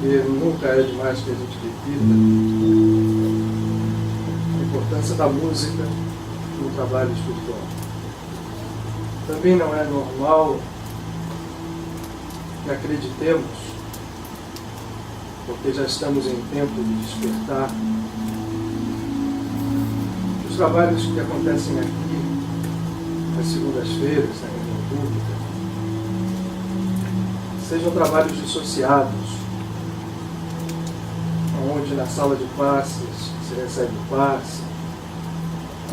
porque nunca é demais que a gente repita a importância da música no trabalho espiritual. Também não é normal que acreditemos, porque já estamos em tempo de despertar, que os trabalhos que acontecem aqui, nas segundas-feiras, na reunião pública, sejam trabalhos dissociados, onde na sala de passes se recebe o passe,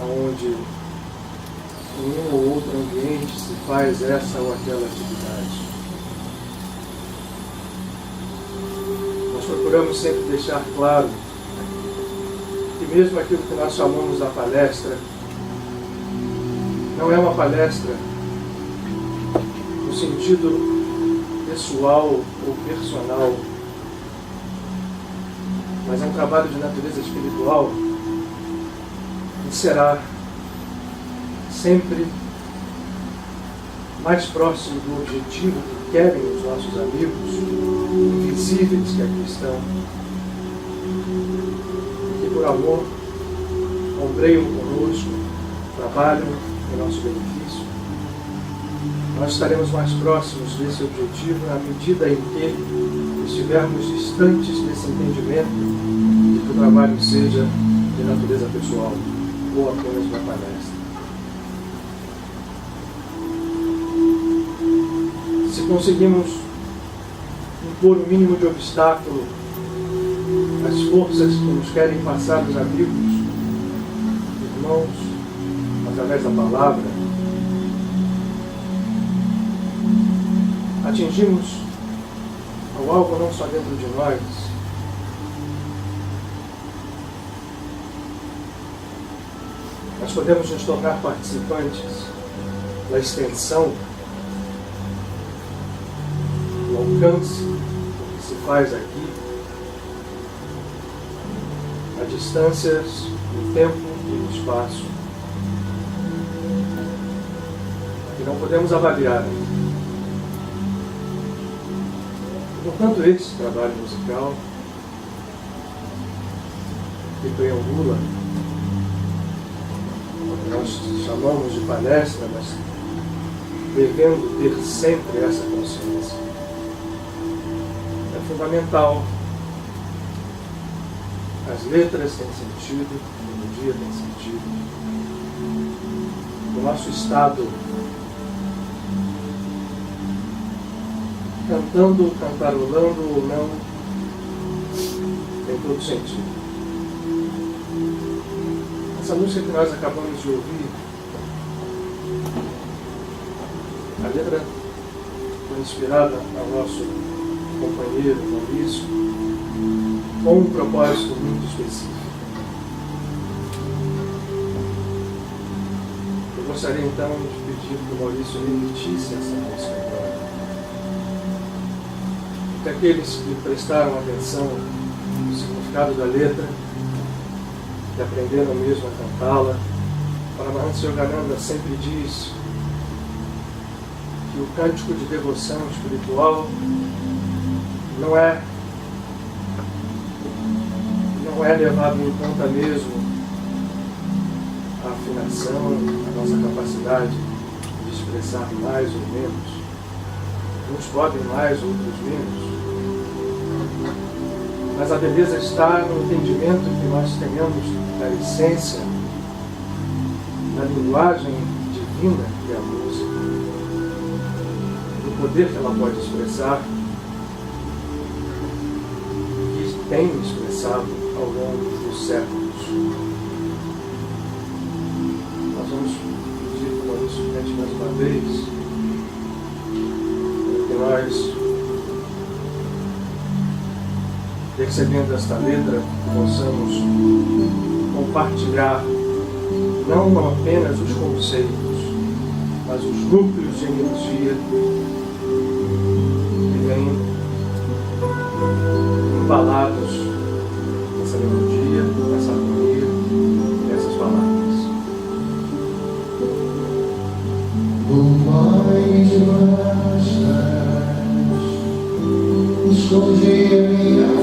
onde em um ou outro ambiente se faz essa ou aquela atividade. Nós procuramos sempre deixar claro que mesmo aquilo que nós chamamos da palestra não é uma palestra no sentido pessoal ou personal, mas é um trabalho de natureza espiritual que será sempre mais próximo do objetivo que querem os nossos amigos invisíveis que aqui estão, que por amor ombreiam conosco, trabalham em nosso benefício. Nós estaremos mais próximos desse objetivo na medida em que estivermos distantes desse entendimento de que o trabalho seja de natureza pessoal ou apenas uma palestra. Se conseguimos impor o mínimo de obstáculo às forças que nos querem passar os amigos, irmãos, através da palavra, atingimos ao alvo não só dentro de nós, mas podemos nos tornar participantes da extensão, do alcance do que se faz aqui, a distâncias no tempo e no espaço, que não podemos avaliar. Portanto, esse trabalho musical que preambula, nós chamamos de palestra, mas devendo ter sempre essa consciência, é fundamental. As letras têm sentido, a melodia tem sentido, o nosso estado cantando, cantarolando ou não, tem todo sentido. Essa música que nós acabamos de ouvir, a letra foi inspirada ao nosso companheiro Maurício, com um propósito muito específico. Eu gostaria então de pedir que o Maurício remitisse essa música agora. Que aqueles que prestaram atenção no significado da letra, que aprenderam mesmo a cantá-la, Paramahansa Yogananda sempre diz que o cântico de devoção espiritual não é levado em conta mesmo a afinação, a nossa capacidade de expressar mais ou menos. Uns podem mais, outros menos. Mas a beleza está no entendimento que nós tenhamos da essência, da linguagem divina que é a música, do poder que ela pode expressar, que tem expressado ao longo dos séculos. Nós vamos pedir para o Maurício cante mais uma vez, para que nós, percebendo esta letra, possamos compartilhar não apenas os conceitos, mas os núcleos de energia que vêm embalados nessa melodia, nessa harmonia, nessas palavras. Por mais esconde a minha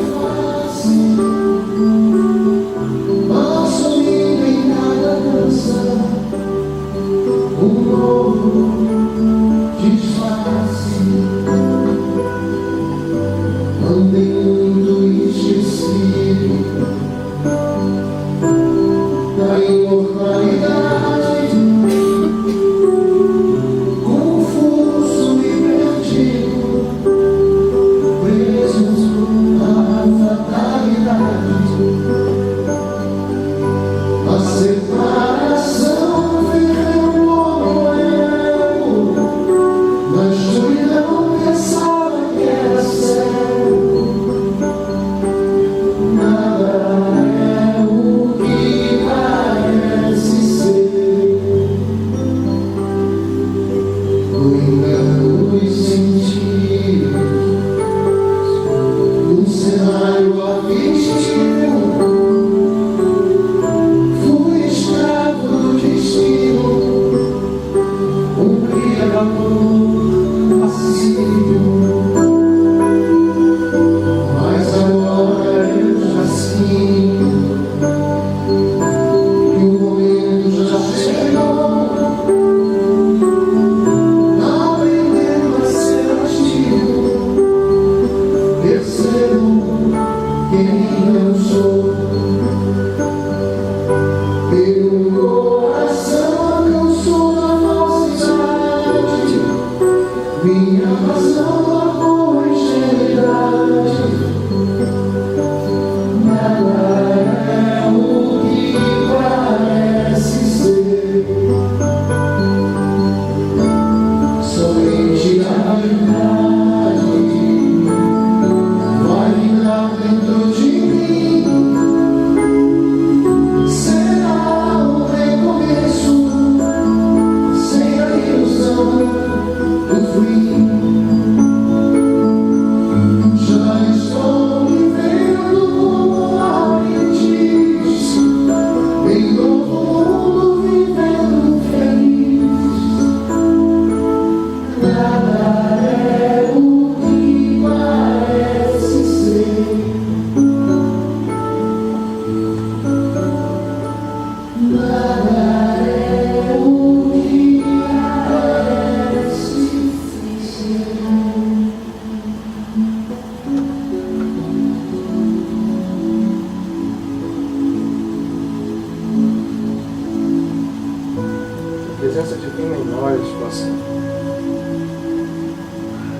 presença divina em nós possa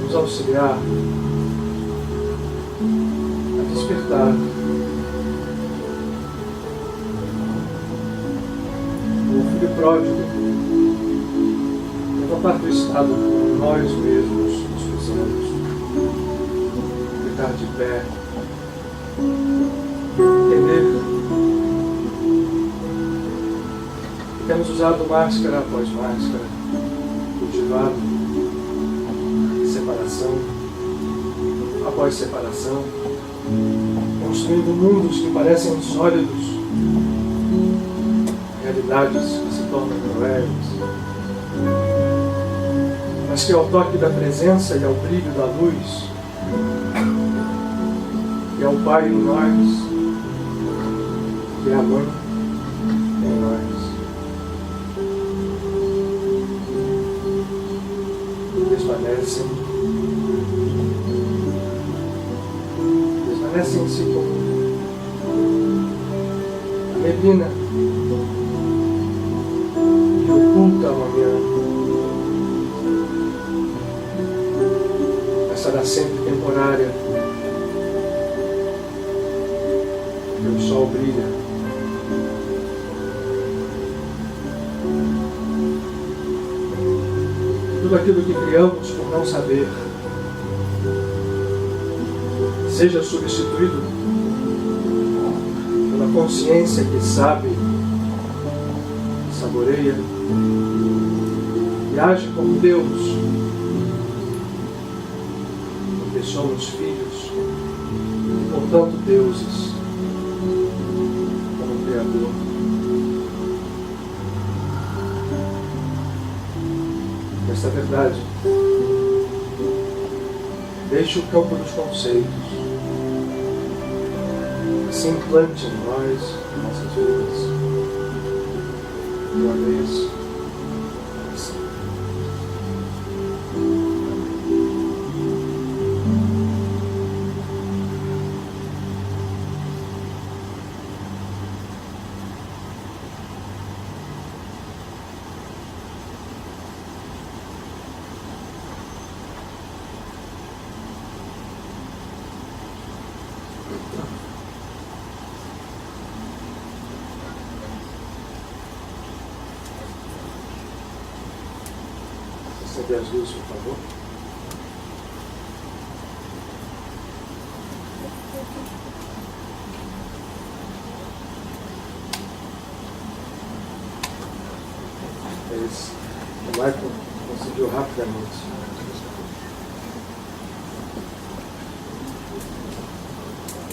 nos auxiliar a despertar o filho pródigo, levantar do estado que nós mesmos nos fizemos, ficar de pé, entender que temos usado máscara após máscara, cultivado separação após separação, construindo mundos que parecem sólidos, realidades que se tornam cruéis, mas que ao toque da presença e ao brilho da luz, que é o Pai em nós, que é a Mãe em nós, desvanecem em si como a neblina que oculta a manhã, mas será sempre temporária, porque o sol brilha. Tudo aquilo que criamos por não saber seja substituído pela consciência que sabe, que saboreia e age como Deus, porque somos filhos e, portanto, deuses, como Criador. Esta verdade deixe o campo dos conceitos, se implante em nós, em nossas vidas, de uma vez para sempre. acender as luzes, por favor. O Michael conseguiu rapidamente.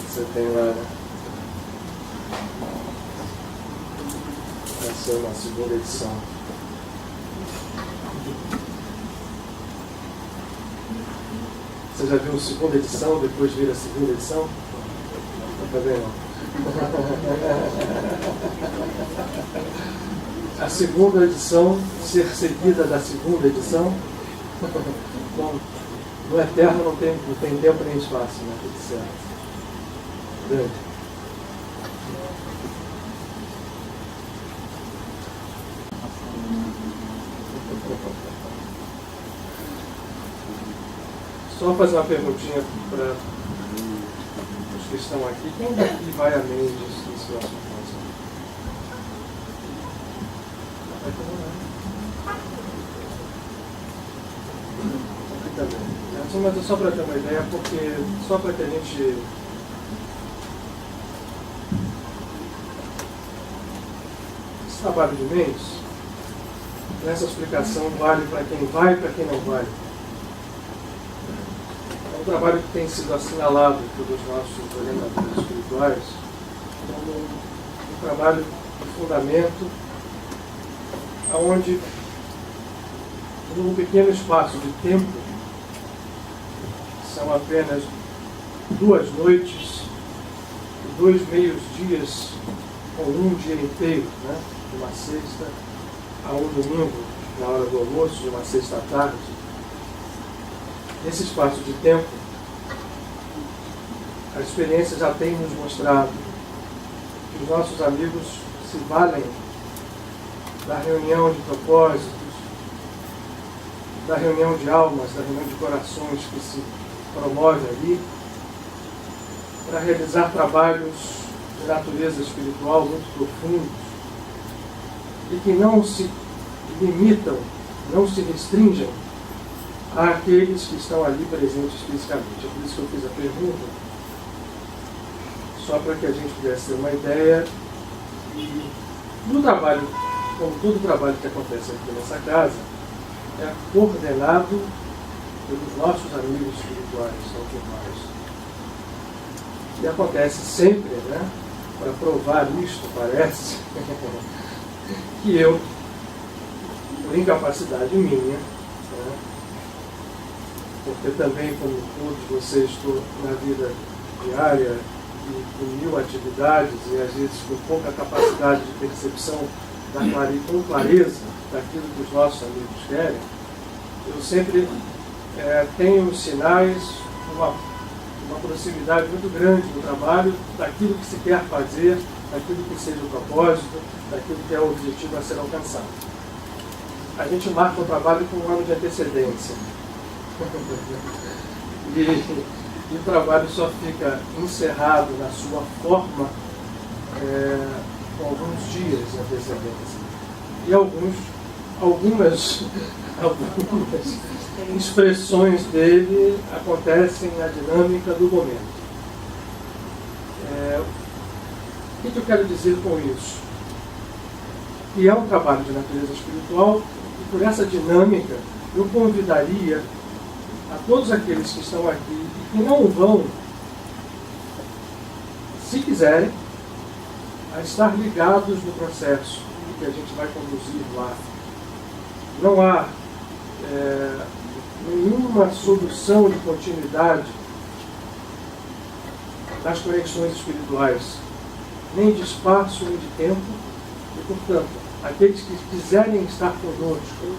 Você tem lá, né? Essa é uma segunda edição. Você já viu a segunda edição, depois vira a segunda edição? Não está vendo, não. A segunda edição ser seguida da segunda edição. Bom, no eterno não tem tempo nem espaço, né? Tudo certo. Grande. Só fazer uma perguntinha para os que estão aqui. Quem daqui vai a Mendes nesse nosso encontro? Aqui também. Mas é só para ter uma ideia, porque só para que a gente esse trabalho de Mendes, essa explicação vale para quem vai e para quem não vai. É um trabalho que tem sido assinalado pelos nossos orientadores espirituais como um trabalho de fundamento, onde, num pequeno espaço de tempo, são apenas 2 noites e 2 meios dias, ou um dia inteiro, né? De uma sexta a um domingo, na hora do almoço, de uma sexta à tarde. Nesse espaço de tempo, a experiência já tem nos mostrado que os nossos amigos se valem da reunião de propósitos, da reunião de almas, da reunião de corações que se promove ali, para realizar trabalhos de natureza espiritual muito profundos e que não se limitam, não se restringem àqueles que estão ali presentes fisicamente. É por isso que eu fiz a pergunta, só para que a gente pudesse ter uma ideia. E no trabalho, como todo trabalho que acontece aqui nessa casa, é coordenado pelos nossos amigos espirituais, são formais. E acontece sempre, né, para provar isto, parece, que eu, por incapacidade minha, né, porque também, como todos vocês, estou na vida diária e com 1000 atividades e às vezes com pouca capacidade de percepção com clareza daquilo que os nossos amigos querem, eu sempre tenho sinais, uma proximidade muito grande do trabalho, daquilo que se quer fazer, daquilo que seja o propósito, daquilo que é o objetivo a ser alcançado. A gente marca o trabalho com um ano de antecedência. E o trabalho só fica encerrado na sua forma com alguns dias de antecedência. E algumas expressões dele acontecem na dinâmica do momento. O que eu quero dizer com isso? Que é um trabalho de natureza espiritual e por essa dinâmica eu convidaria a todos aqueles que estão aqui e que não vão, se quiserem, a estar ligados no processo que a gente vai conduzir lá. Não há nenhuma solução de continuidade das conexões espirituais, nem de espaço, nem de tempo, e, portanto, aqueles que quiserem estar conosco,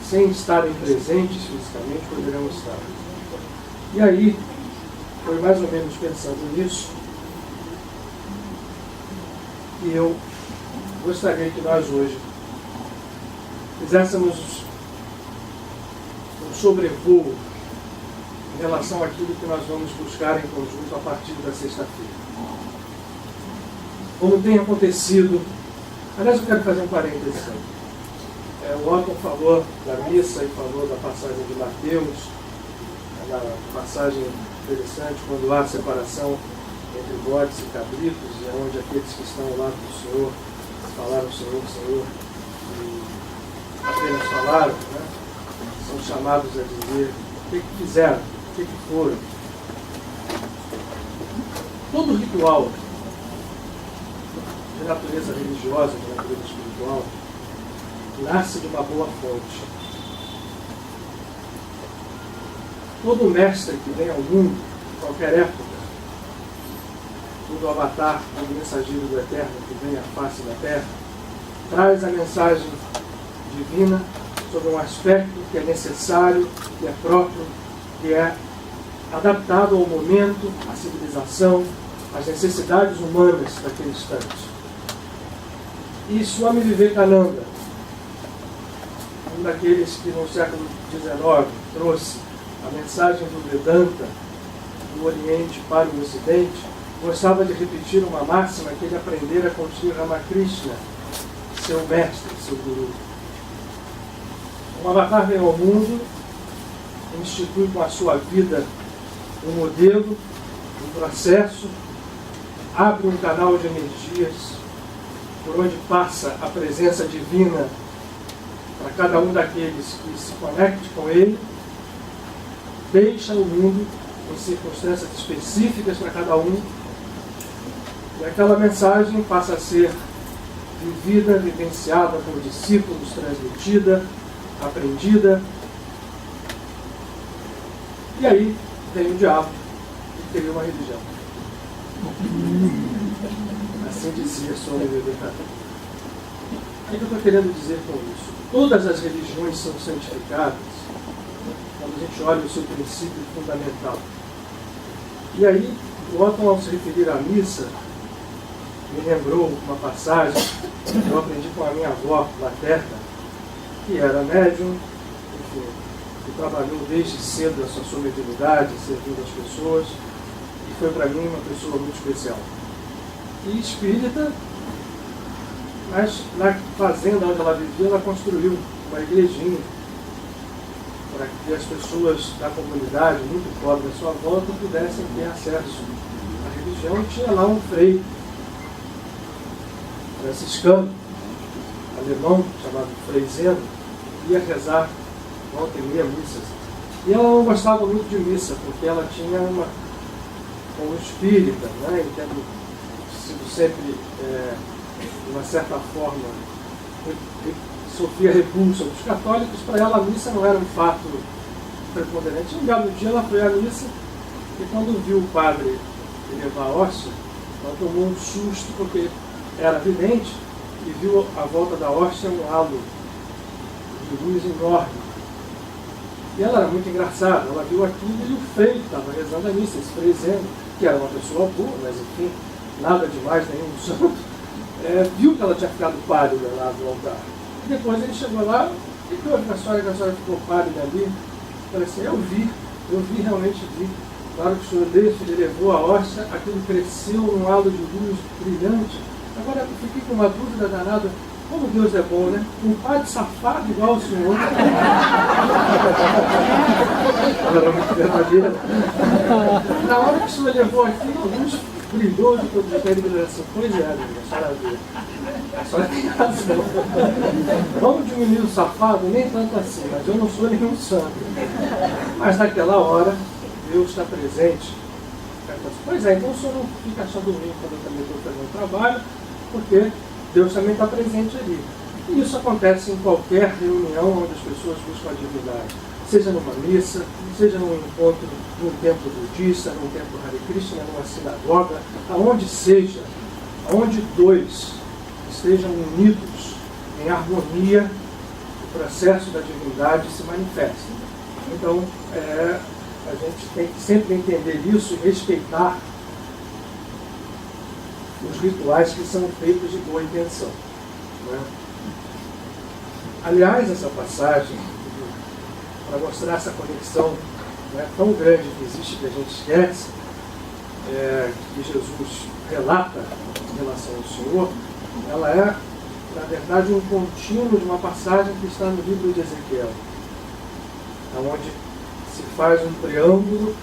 sem estarem presentes fisicamente, poderão estar. E aí, foi mais ou menos pensando nisso, que eu gostaria que nós hoje fizéssemos um sobrevoo em relação àquilo que nós vamos buscar em conjunto a partir da sexta-feira. Como tem acontecido, aliás, eu quero fazer um parênteses. O Otton falou da missa e falou da passagem de Mateus, na passagem interessante, quando há separação entre bodes e cabritos, e onde aqueles que estão ao lado do Senhor falaram Senhor, Senhor, e apenas falaram, né? São chamados a dizer o que fizeram, o que foram. Todo ritual de natureza religiosa, de natureza espiritual, nasce de uma boa fonte. Todo mestre que vem ao mundo, em qualquer época, todo avatar, todo mensageiro do Eterno que vem à face da Terra, traz a mensagem divina sobre um aspecto que é necessário, que é próprio, que é adaptado ao momento, à civilização, às necessidades humanas daquele instante. E Swami Vivekananda, um daqueles que no século XIX trouxe a mensagem do Vedanta do Oriente para o Ocidente, gostava de repetir uma máxima que ele aprendera com Sri Ramakrishna, seu mestre, seu guru. Um avatar vem ao mundo, institui com a sua vida um modelo, um processo, abre um canal de energias por onde passa a presença divina para cada um daqueles que se conecte com ele, deixa o mundo em circunstâncias específicas para cada um, e aquela mensagem passa a ser vivida, vivenciada por discípulos, transmitida, aprendida. E aí vem o diabo e cria uma religião. Assim dizia Swami Vivekananda. O que eu estou querendo dizer com isso? Todas as religiões são santificadas quando a gente olha o seu princípio fundamental. E aí, o Otton, ao se referir à missa, me lembrou uma passagem que eu aprendi com a minha avó materna, que era médium, enfim, que trabalhou desde cedo a sua mediunidade, servindo as pessoas, e foi para mim uma pessoa muito especial. E espírita, mas na fazenda onde ela vivia, ela construiu uma igrejinha para que as pessoas da comunidade, muito pobre à sua volta, pudessem ter acesso à religião. E tinha lá um frei franciscano, alemão, chamado Frei Zeno, que ia rezar volta e meia missas. E ela não gostava muito de missa, porque ela tinha como espírita, né, tendo sido sempre, de uma certa forma, sofria repulsa dos católicos. Para ela a missa não era um fato preponderante. Um belo dia ela foi à missa e quando viu o padre levar a hóstia, ela tomou um susto, porque era vidente e viu à volta da hóstia um halo de luz enorme. E ela era muito engraçada, ela viu aquilo e o frei que estava rezando a missa, esse Frei Zeno, que era uma pessoa boa, mas enfim, nada demais, nenhum santo, viu que ela tinha ficado pálida lá do altar. E depois ele chegou lá, e que houve com a senhora ficou pálida ali? Eu falei assim, eu vi, realmente vi. Na hora que o senhor ele levou a hóstia, aquilo cresceu num halo de luz brilhante. Agora eu fiquei com uma dúvida danada, como Deus é bom, né? Um padre safado igual o senhor. Ela era muito verdadeira. Na hora que o senhor levou aquilo, a luz brilhou de todo jeito. Ele disse assim, pois é, a senhora viu. A senhora tem razão. Vamos diminuir o safado? Nem tanto assim, mas eu não sou nenhum santo. Mas naquela hora, Deus está presente. Pois é, então o senhor não fica achando ruim quando eu também estou fazendo trabalho, porque Deus também está presente ali. E isso acontece em qualquer reunião onde as pessoas buscam a divindade. Seja numa missa, seja num encontro num templo budista, num templo Hare Krishna, numa sinagoga, aonde seja, aonde dois estejam unidos em harmonia, o processo da divindade se manifesta. Então, a gente tem que sempre entender isso e respeitar os rituais que são feitos de boa intenção. Né? Aliás, essa passagem, para mostrar essa conexão, né, tão grande que existe que a gente esquece, que Jesus relata em relação ao Senhor, ela é na verdade, um contínuo de uma passagem que está no livro de Ezequiel, onde se faz um preâmbulo,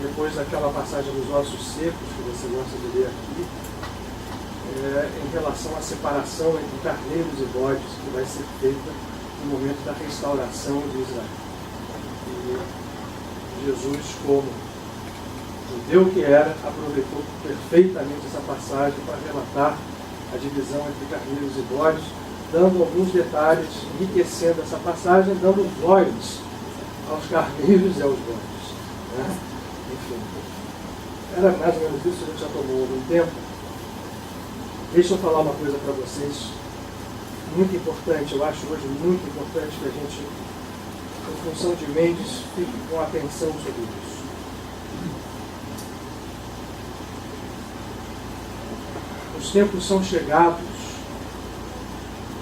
depois daquela passagem dos ossos secos, que você gosta de ler aqui, em relação à separação entre carneiros e bodes, que vai ser feita no momento da restauração de Israel. E Jesus, como judeu que era, aproveitou perfeitamente essa passagem para relatar a divisão entre carneiros e bodes, dando alguns detalhes, enriquecendo essa passagem, dando voz aos carneiros e aos bodes. Né? Enfim, era mais ou menos isso, a gente já tomou algum tempo. Deixa eu falar uma coisa para vocês, muito importante, eu acho hoje muito importante que a gente, em função de Mendes, fique com atenção sobre isso. Os tempos são chegados.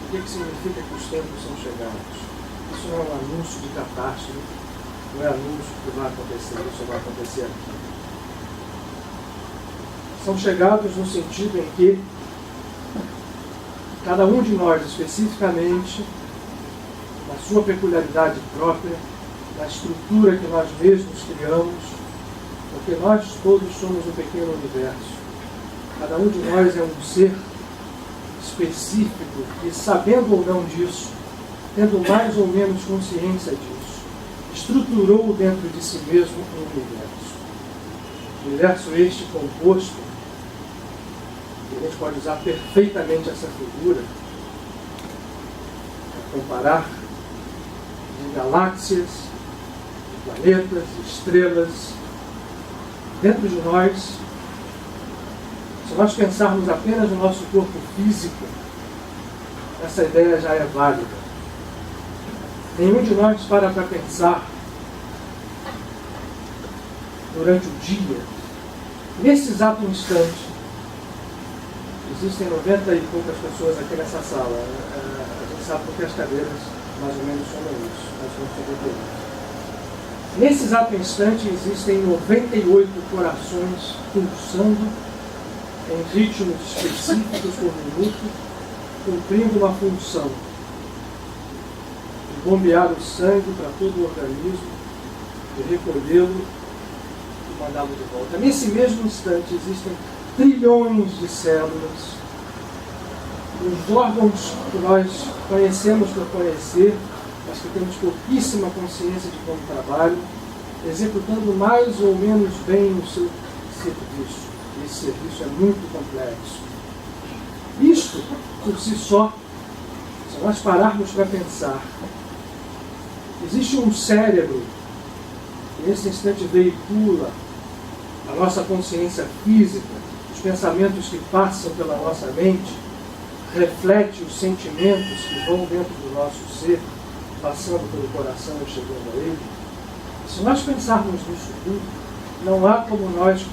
O que significa que os tempos são chegados? Isso não é um anúncio de catástrofe, não é anúncio que vai acontecer, isso vai acontecer aqui. São chegados no sentido em que cada um de nós, especificamente, na sua peculiaridade própria, na estrutura que nós mesmos criamos, porque nós todos somos um pequeno universo. Cada um de nós é um ser específico e, sabendo ou não disso, tendo mais ou menos consciência disso, estruturou dentro de si mesmo um universo. Universo este composto, que a gente pode usar perfeitamente essa figura, para comparar de galáxias, de planetas, de estrelas. Dentro de nós, se nós pensarmos apenas no nosso corpo físico, essa ideia já é válida. Nenhum de nós para pensar durante o dia. Nesse exato instante, existem 90 e poucas pessoas aqui nessa sala. A gente sabe porque as cadeiras mais ou menos chamam isso. Nós somos 51. Nesse exato instante, existem 98 corações pulsando em ritmos específicos por minuto, cumprindo uma função de bombear o sangue para todo o organismo, de recolhê-lo e mandá-lo de volta. Nesse mesmo instante existem trilhões de células, os órgãos que nós conhecemos por conhecer, mas que temos pouquíssima consciência de como trabalham, executando mais ou menos bem o seu serviço. Esse serviço é muito complexo. Isto, por si só, se nós pararmos para pensar, existe um cérebro que nesse instante veicula a nossa consciência física, os pensamentos que passam pela nossa mente, reflete os sentimentos que vão dentro do nosso ser, passando pelo coração e chegando a ele. Se nós pensarmos nisso tudo, não há como nós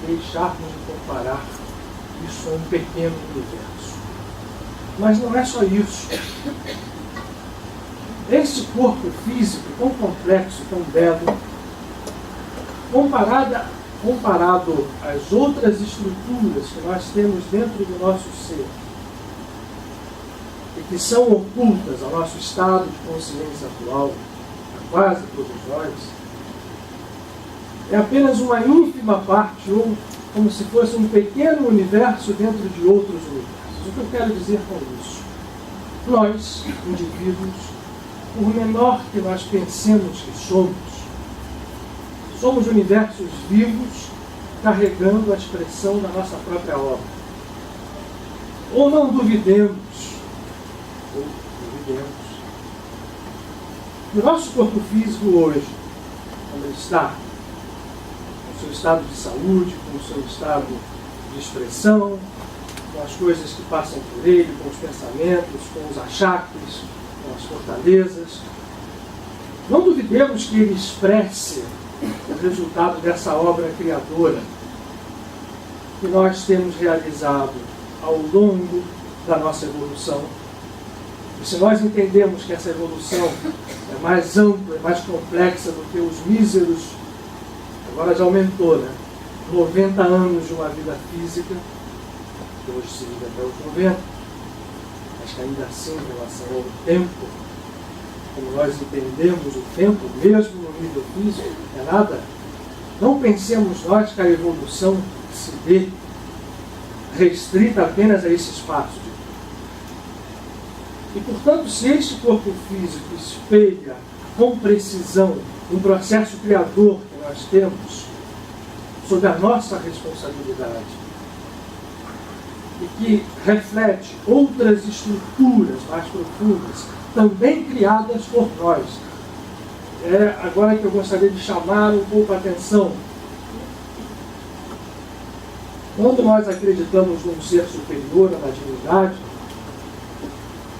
deixarmos de comparar isso a um pequeno universo. Mas não é só isso. Esse corpo físico tão complexo, tão belo, comparado às outras estruturas que nós temos dentro do nosso ser e que são ocultas ao nosso estado de consciência atual, a quase todos nós, é apenas uma ínfima parte, ou como se fosse um pequeno universo dentro de outros universos. O que eu quero dizer com isso? Nós, indivíduos, por menor que nós pensemos que somos universos vivos carregando a expressão da nossa própria obra. Ou não duvidemos, o nosso corpo físico hoje, como ele está, com o seu estado de saúde, com o seu estado de expressão, com as coisas que passam por ele, com os pensamentos, com os achaques, com as fortalezas. Não duvidemos que ele expresse o resultado dessa obra criadora que nós temos realizado ao longo da nossa evolução. E se nós entendemos que essa evolução é mais ampla, é mais complexa do que os míseros, agora já aumentou, 90 anos de uma vida física, que hoje se vive até os 90, mas que ainda assim, em relação ao tempo, como nós entendemos o tempo, mesmo no nível físico, é nada. Não pensemos nós que a evolução se dê restrita apenas a esse espaço de tempo. E, portanto, se este corpo físico espelha com precisão um processo criador que nós temos sob a nossa responsabilidade e que reflete outras estruturas mais profundas, também criadas por nós, é agora que eu gostaria de chamar um pouco a atenção. Quando nós acreditamos num ser superior, na divindade,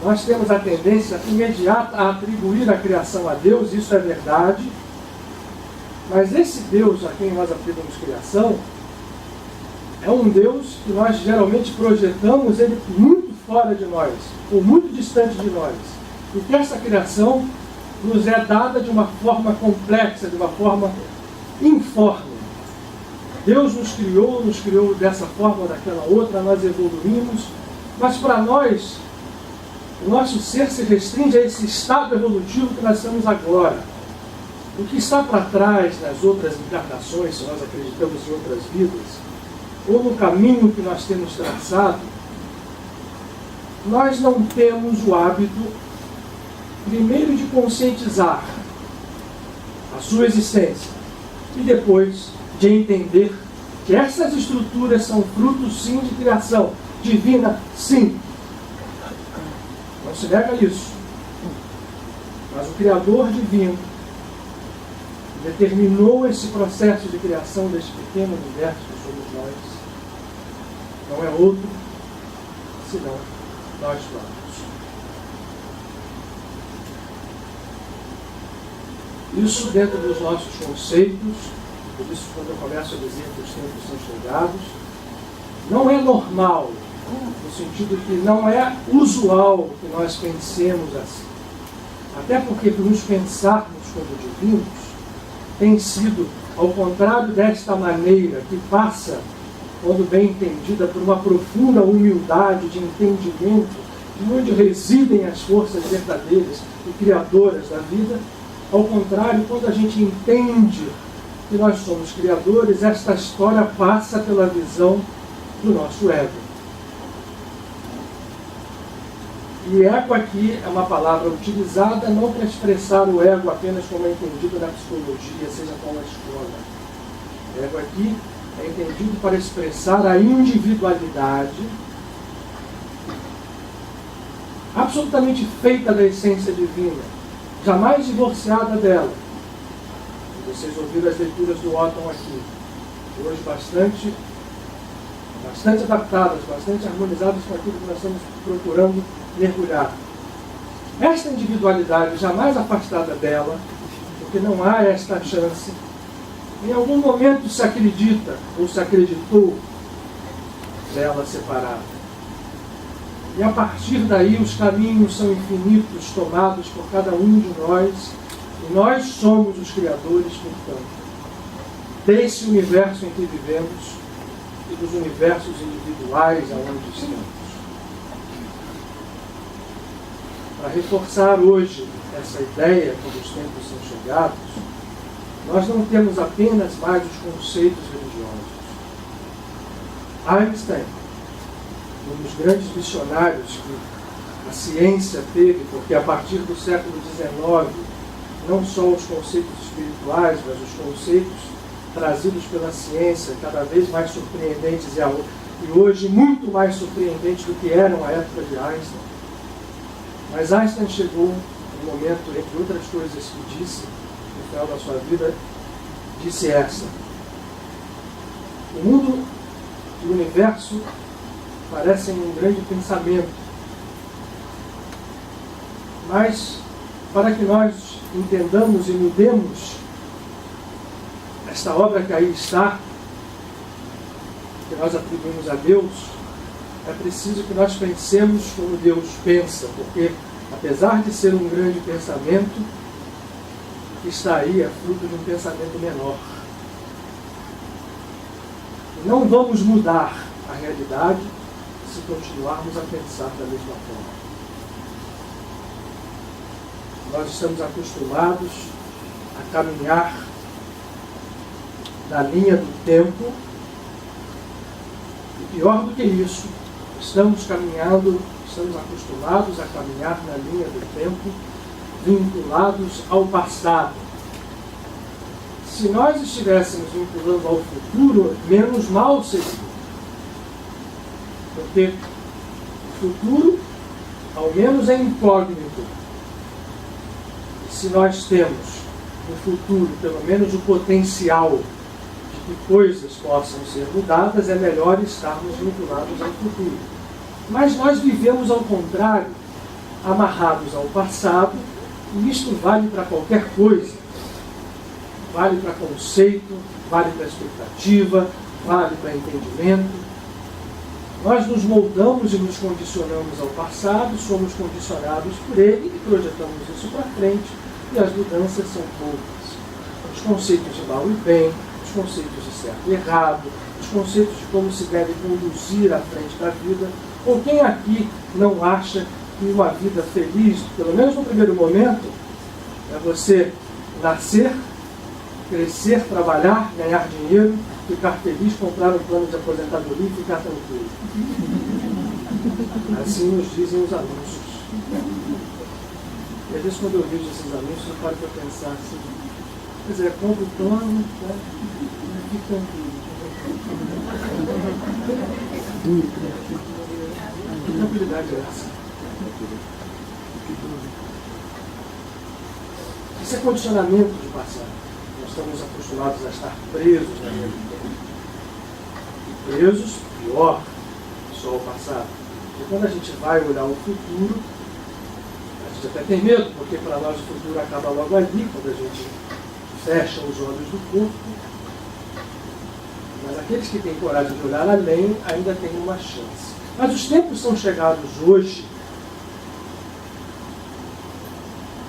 nós temos a tendência imediata a atribuir a criação a Deus, isso é verdade, mas esse Deus a quem nós atribuímos criação é um Deus que nós geralmente projetamos ele muito fora de nós, ou muito distante de nós, e que essa criação nos é dada de uma forma complexa, de uma forma informe. Deus nos criou dessa forma ou daquela outra, nós evoluímos, mas para nós, o nosso ser se restringe a esse estado evolutivo que nós estamos agora. O que está para trás nas outras encarnações, se nós acreditamos em outras vidas, ou no caminho que nós temos traçado, nós não temos o hábito, primeiro, de conscientizar a sua existência e depois de entender que essas estruturas são frutos, sim, de criação divina, sim. Não se nega isso. Mas o Criador divino determinou esse processo de criação deste pequeno universo que somos nós. Não é outro, senão nós próprios. Isso dentro dos nossos conceitos, por isso quando eu começo a dizer que os tempos são chegados, não é normal, no sentido que não é usual que nós pensemos assim. Até porque nos pensarmos como divinos tem sido, ao contrário desta maneira, que passa, quando bem entendida, por uma profunda humildade de entendimento de onde residem as forças verdadeiras e criadoras da vida. Ao contrário, quando a gente entende que nós somos criadores, esta história passa pela visão do nosso ego. E ego aqui é uma palavra utilizada não para expressar o ego apenas como é entendido na psicologia, seja qual a escola. Ego aqui é entendido para expressar a individualidade absolutamente feita da essência divina, jamais divorciada dela. Vocês ouviram as leituras do Otton aqui, hoje bastante adaptadas, bastante harmonizadas com aquilo que nós estamos procurando mergulhar. Esta individualidade jamais afastada dela, porque não há esta chance, em algum momento se acredita ou se acreditou dela separada. E a partir daí os caminhos são infinitos, tomados por cada um de nós, e nós somos os criadores, portanto, desse universo em que vivemos e dos universos individuais aonde estamos. Para reforçar hoje essa ideia, quando os tempos são chegados, nós não temos apenas mais os conceitos religiosos. Einstein, um dos grandes missionários que a ciência teve, porque a partir do século XIX, não só os conceitos espirituais, mas os conceitos trazidos pela ciência, cada vez mais surpreendentes e hoje muito mais surpreendentes do que eram à época de Einstein. Mas Einstein chegou no momento, entre outras coisas que disse, no final da sua vida, disse essa: o mundo e o universo parecem um grande pensamento, mas para que nós entendamos e mudemos esta obra que aí está, que nós atribuímos a Deus, é preciso que nós pensemos como Deus pensa, porque apesar de ser um grande pensamento, o que está aí é fruto de um pensamento menor. E não vamos mudar a realidade se continuarmos a pensar da mesma forma. Nós estamos acostumados a caminhar na linha do tempo. E pior do que isso, estamos acostumados a caminhar na linha do tempo, vinculados ao passado. Se nós estivéssemos vinculando ao futuro, menos mal seria. Porque o futuro, ao menos, é incógnito. E se nós temos no futuro, pelo menos, o potencial de que coisas possam ser mudadas, é melhor estarmos vinculados ao futuro. Mas nós vivemos ao contrário, amarrados ao passado, e isto vale para qualquer coisa. Vale para conceito, vale para expectativa, vale para entendimento. Nós nos moldamos e nos condicionamos ao passado, somos condicionados por ele e projetamos isso para frente, e as mudanças são poucas. Os conceitos de mal e bem, os conceitos de certo e errado, os conceitos de como se deve conduzir à frente da vida. Ou quem aqui não acha que uma vida feliz, pelo menos no primeiro momento, é você nascer, crescer, trabalhar, ganhar dinheiro, ficar feliz, comprar um plano de aposentadoria e ficar tranquilo. Assim nos dizem os anúncios. E às vezes quando eu vejo esses anúncios, eu paro para pensar assim, quer dizer, compra o plano, né, e fica tranquilo. Que tranquilidade é essa? Isso é condicionamento de passado. Nós estamos acostumados a estar presos na linha do tempo. E presos, pior, só ao passado. E quando a gente vai olhar o futuro, a gente até tem medo, porque para nós o futuro acaba logo ali, quando a gente fecha os olhos do corpo. Mas aqueles que têm coragem de olhar além ainda têm uma chance. Mas os tempos são chegados hoje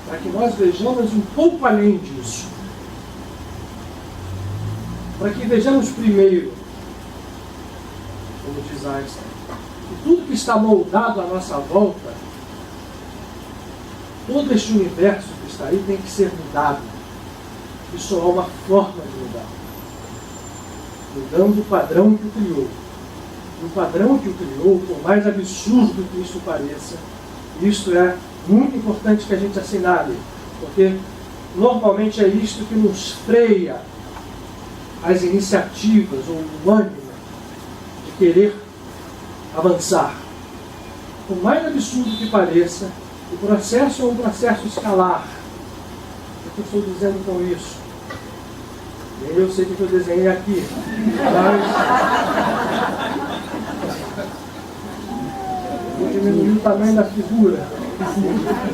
para que nós vejamos um pouco além disso. Para que vejamos primeiro, como diz Einstein, que tudo que está moldado à nossa volta, todo este universo que está aí tem que ser mudado. E só há uma forma de mudar. Mudando o padrão que o criou. E o padrão que o criou, por mais absurdo que isso pareça, isto é muito importante que a gente assinale, porque normalmente é isto que nos freia as iniciativas ou o ânimo de querer avançar. Por mais absurdo que pareça, o processo é um processo escalar. O que eu estou dizendo com isso? Nem eu sei o que eu desenhei aqui, mas vou diminuir o tamanho da figura.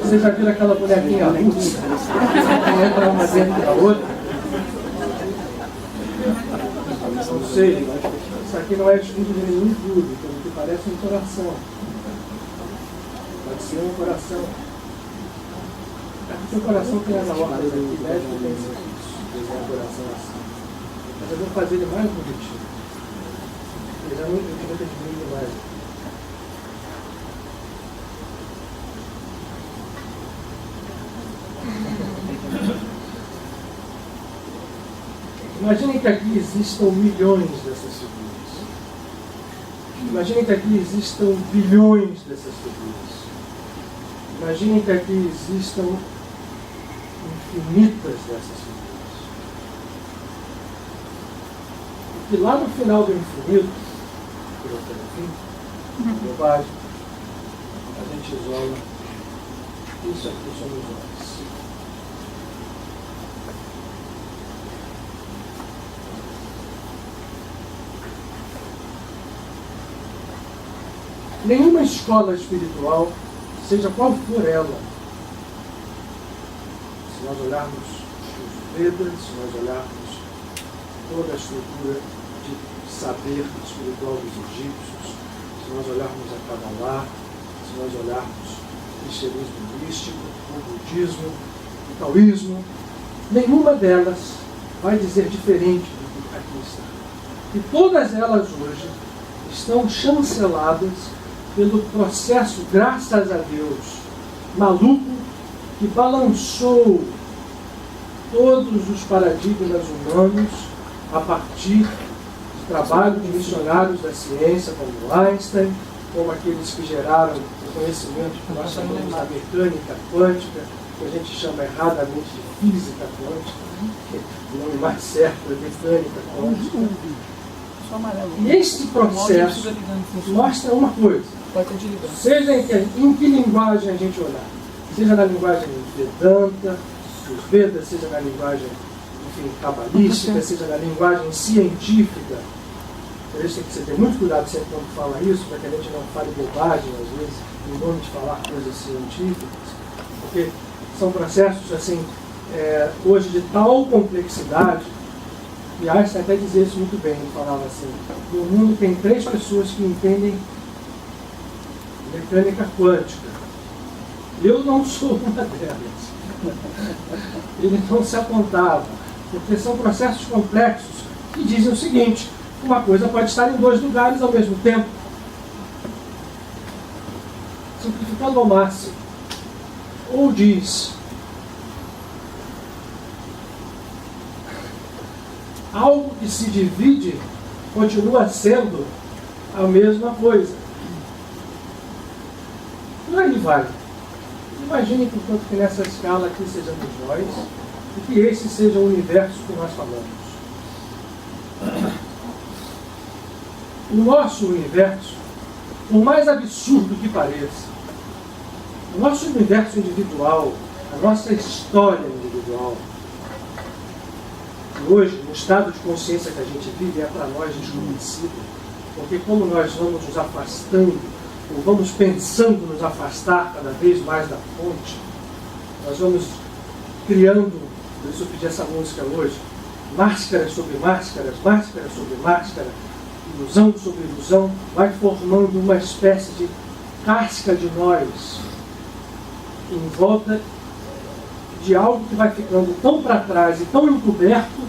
Você já viu aquela bonequinha russa que entra uma dentro da outra? Não sei, mas isso aqui não é estudo de nenhum estudo, pelo que parece um coração. Pode ser um coração. O seu coração tem as aortas aqui, médico tem isso, desenhar coração assim. Mas eu vou fazer ele mais bonitinho. Ele já não devia ter diminuído mais. Imaginem que aqui existam milhões dessas figuras. Imaginem que aqui existam bilhões dessas figuras. Imaginem que aqui existam infinitas dessas figuras. E lá no final do infinito, por outro fim, bobagem, a gente isola. Isso aqui somos nós. Nenhuma escola espiritual, seja qual for ela, se nós olharmos os Vedas, se nós olharmos toda a estrutura de saber espiritual dos egípcios, se nós olharmos a Kabbalah, se nós olharmos o cristianismo místico, o budismo, o taoísmo, nenhuma delas vai dizer diferente do que aqui está. E todas elas hoje estão chanceladas pelo processo, graças a Deus, maluco que balançou todos os paradigmas humanos a partir de trabalho de missionários da ciência, como Einstein, como aqueles que geraram o conhecimento que nós chamamos da mecânica quântica, que a gente chama erradamente de física quântica, que o nome mais certo é mecânica quântica. E este processo mostra uma coisa, seja em que linguagem a gente olhar, seja na linguagem Vedanta, dos Vedas, seja na linguagem, enfim, cabalística, seja na linguagem científica. Por isso tem que ter muito cuidado sempre quando fala isso, para que a gente não fale bobagem, às vezes, em nome de falar coisas científicas, porque são processos, assim, hoje de tal complexidade. E Einstein até dizia isso muito bem, ele falava assim, no mundo tem 3 pessoas que entendem mecânica quântica. Eu não sou uma delas. Ele não se apontava, porque são processos complexos que dizem o seguinte, uma coisa pode estar em 2 lugares ao mesmo tempo. Simplificando ao máximo. Ou diz, algo que se divide continua sendo a mesma coisa. Por aí vai. Imagine, portanto, que nessa escala aqui sejamos nós e que esse seja o universo que nós falamos. O nosso universo, por mais absurdo que pareça, o nosso universo individual, a nossa história individual, hoje, no estado de consciência que a gente vive, é para nós desconhecido, porque como nós vamos nos afastando, ou vamos pensando nos afastar cada vez mais da fonte, nós vamos criando, por isso eu pedi essa música hoje, máscaras sobre máscaras, máscara sobre máscara, ilusão sobre ilusão, vai formando uma espécie de casca de nós em volta de algo que vai ficando tão para trás e tão encoberto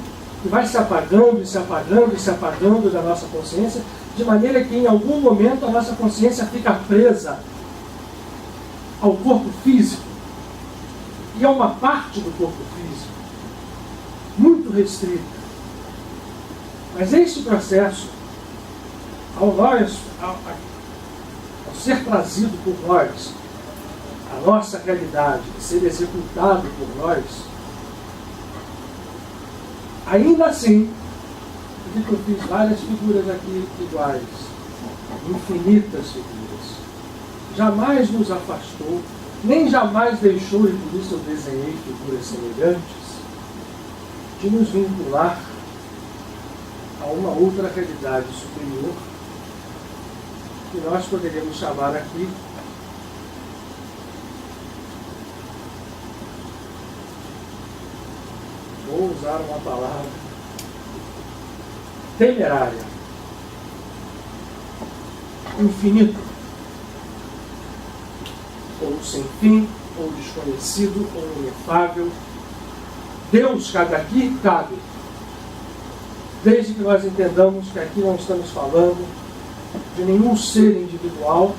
que vai se apagando e se apagando e se apagando da nossa consciência, de maneira que em algum momento a nossa consciência fica presa ao corpo físico e a uma parte do corpo físico muito restrita. Mas este processo, ao ser trazido por nós, a nossa realidade, ser executado por nós, ainda assim, eu fiz várias figuras aqui iguais, infinitas figuras, jamais nos afastou, nem jamais deixou, e por isso eu desenhei figuras semelhantes, de nos vincular a uma outra realidade superior, que nós poderíamos chamar aqui vou usar uma palavra temerária, infinito, ou sem fim, ou desconhecido, ou inefável. Deus cabe aqui? Cabe. Desde que nós entendamos que aqui não estamos falando de nenhum ser individual,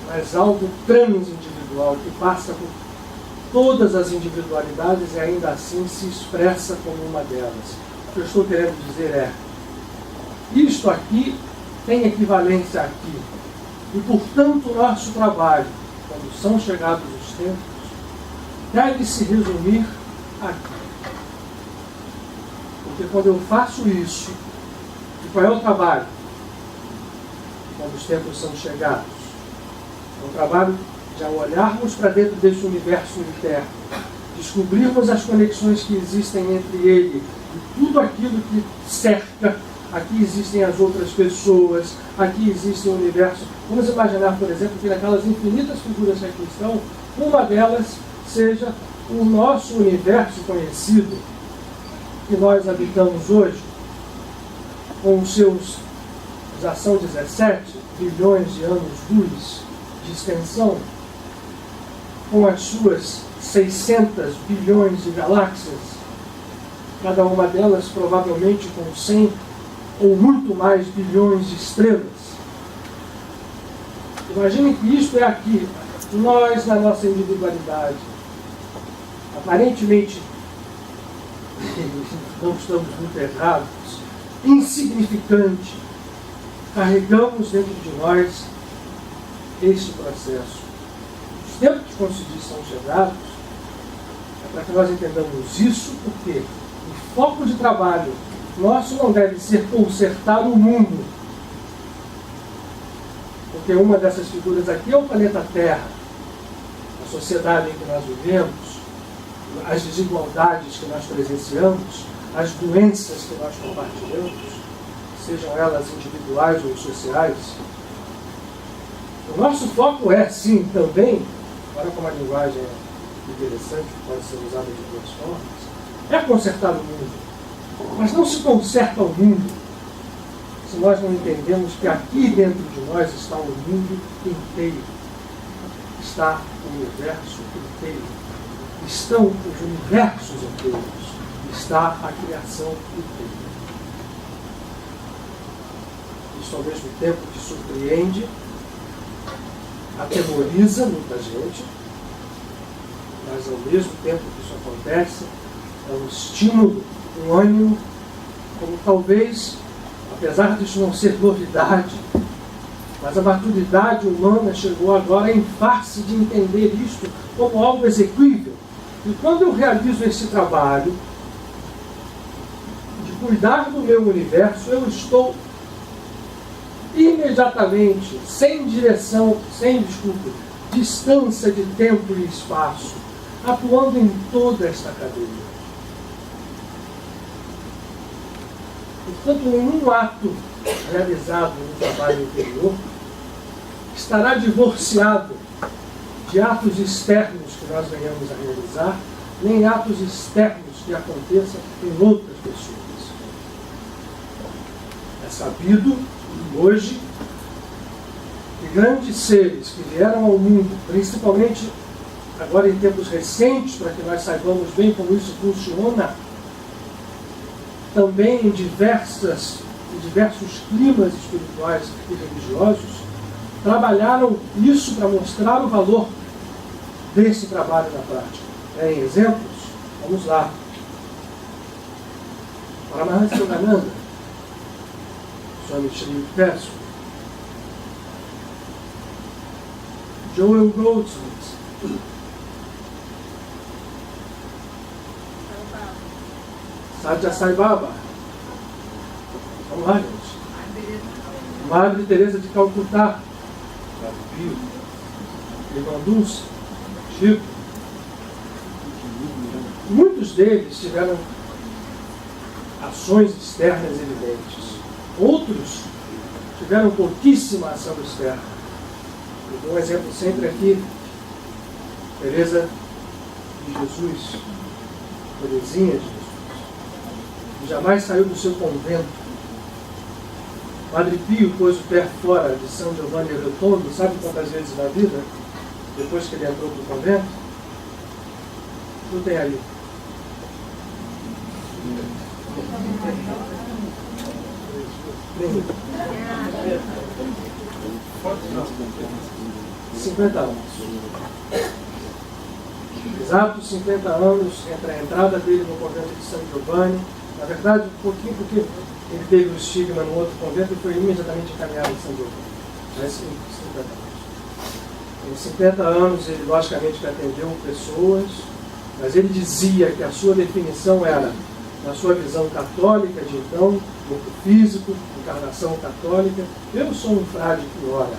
mas algo transindividual que passa por todas as individualidades e ainda assim se expressa como uma delas. O que eu estou querendo dizer é, isto aqui tem equivalência aqui. E, portanto, o nosso trabalho, quando são chegados os tempos, deve se resumir aqui. Porque quando eu faço isso, e qual é o trabalho? Quando os tempos são chegados. É o trabalho de, ao olharmos para dentro desse universo interno, descobrirmos as conexões que existem entre ele e tudo aquilo que cerca. Aqui existem as outras pessoas, aqui existe o universo. Vamos imaginar, por exemplo, que naquelas infinitas figuras que aqui estão, uma delas seja o nosso universo conhecido, que nós habitamos hoje, com os seus, já são 17 bilhões de anos-luz de extensão, com as suas 600 bilhões de galáxias, cada uma delas provavelmente com 100 ou muito mais bilhões de estrelas. Imagine que isto é aqui, nós, na nossa individualidade, aparentemente não estamos muito errados, insignificante, carregamos dentro de nós este processo. Os tempos que como se diz, são chegados, é para que nós entendamos isso, porque o foco de trabalho nosso não deve ser consertar o mundo, porque uma dessas figuras aqui é o planeta Terra, a sociedade em que nós vivemos, as desigualdades que nós presenciamos, as doenças que nós compartilhamos, sejam elas individuais ou sociais. O nosso foco é, sim, também, agora com uma linguagem interessante, que pode ser usada de duas formas, é consertar o mundo. Mas não se conserta o mundo se nós não entendemos que aqui dentro de nós está o mundo inteiro, está o universo inteiro, estão os universos inteiros, está a criação inteira. Isso ao mesmo tempo que surpreende, atemoriza muita gente, mas ao mesmo tempo que isso acontece, é um estímulo, um ânimo, como talvez, apesar disso não ser novidade, mas a maturidade humana chegou agora em face de entender isto como algo exequível. E quando eu realizo esse trabalho de cuidar do meu universo, eu estou imediatamente, sem direção, sem desculpa, distância de tempo e espaço, atuando em toda esta cadeia. Portanto, nenhum ato realizado no trabalho interior estará divorciado de atos externos que nós venhamos a realizar, nem atos externos que aconteçam em outras pessoas. É sabido hoje que grandes seres que vieram ao mundo, principalmente agora em tempos recentes, para que nós saibamos bem como isso funciona, também em diversos climas espirituais e religiosos, trabalharam isso para mostrar o valor desse trabalho na prática. Em exemplos, vamos lá. Paramahansa Yogananda, Swami Sri Yukteswar, Joel Goldsmith, Satya Sai Baba, vamos lá, gente. Madre Teresa de Calcutá, Pio, Lewandowski, Chico. Muitos deles tiveram ações externas evidentes. Outros tiveram pouquíssima ação externa. Eu dou um exemplo sempre aqui. Teresa de Jesus, Teresinha de Jesus, que jamais saiu do seu convento. Padre Pio pôs o pé fora de São Giovanni Rotondo, sabe quantas vezes na vida, depois que ele entrou para o convento? Não tem aí. Não. 50 anos. Exatos 50 anos entre a entrada dele no convento de São Giovanni. Na verdade, um pouquinho, porque ele teve o estigma no outro convento e foi imediatamente encaminhado em São Giovanni. Mas 50 anos. Em 50 anos, ele logicamente que atendeu pessoas, mas ele dizia que a sua definição era, na sua visão católica de então, corpo físico, encarnação católica, eu sou um frade que ora.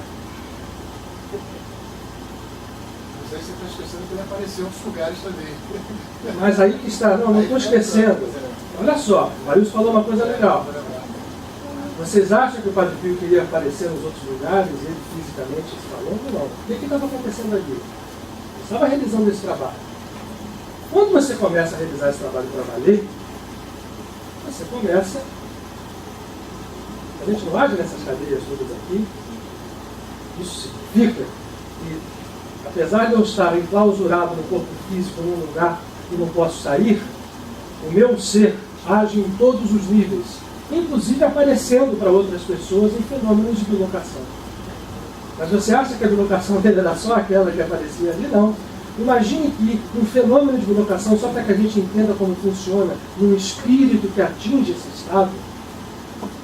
Não sei se você está esquecendo que ele apareceu em outros lugares também. Mas aí que está, não estou esquecendo. Olha só, o Marius falou uma coisa legal. Vocês acham que o Padre Pio queria aparecer nos outros lugares, ele fisicamente falando? Não. O que estava acontecendo ali? Ele estava realizando esse trabalho. Quando você começa a realizar esse trabalho para valer, você começa. A gente não age nessas cadeias todas aqui. Isso significa que, apesar de eu estar enclausurado no corpo físico num lugar e não posso sair, o meu ser age em todos os níveis, inclusive aparecendo para outras pessoas em fenômenos de bilocação. Mas você acha que a bilocação dele era só aquela que aparecia ali? Não. Imagine que um fenômeno de bilocação, só para que a gente entenda como funciona, num espírito que atinge esse estado,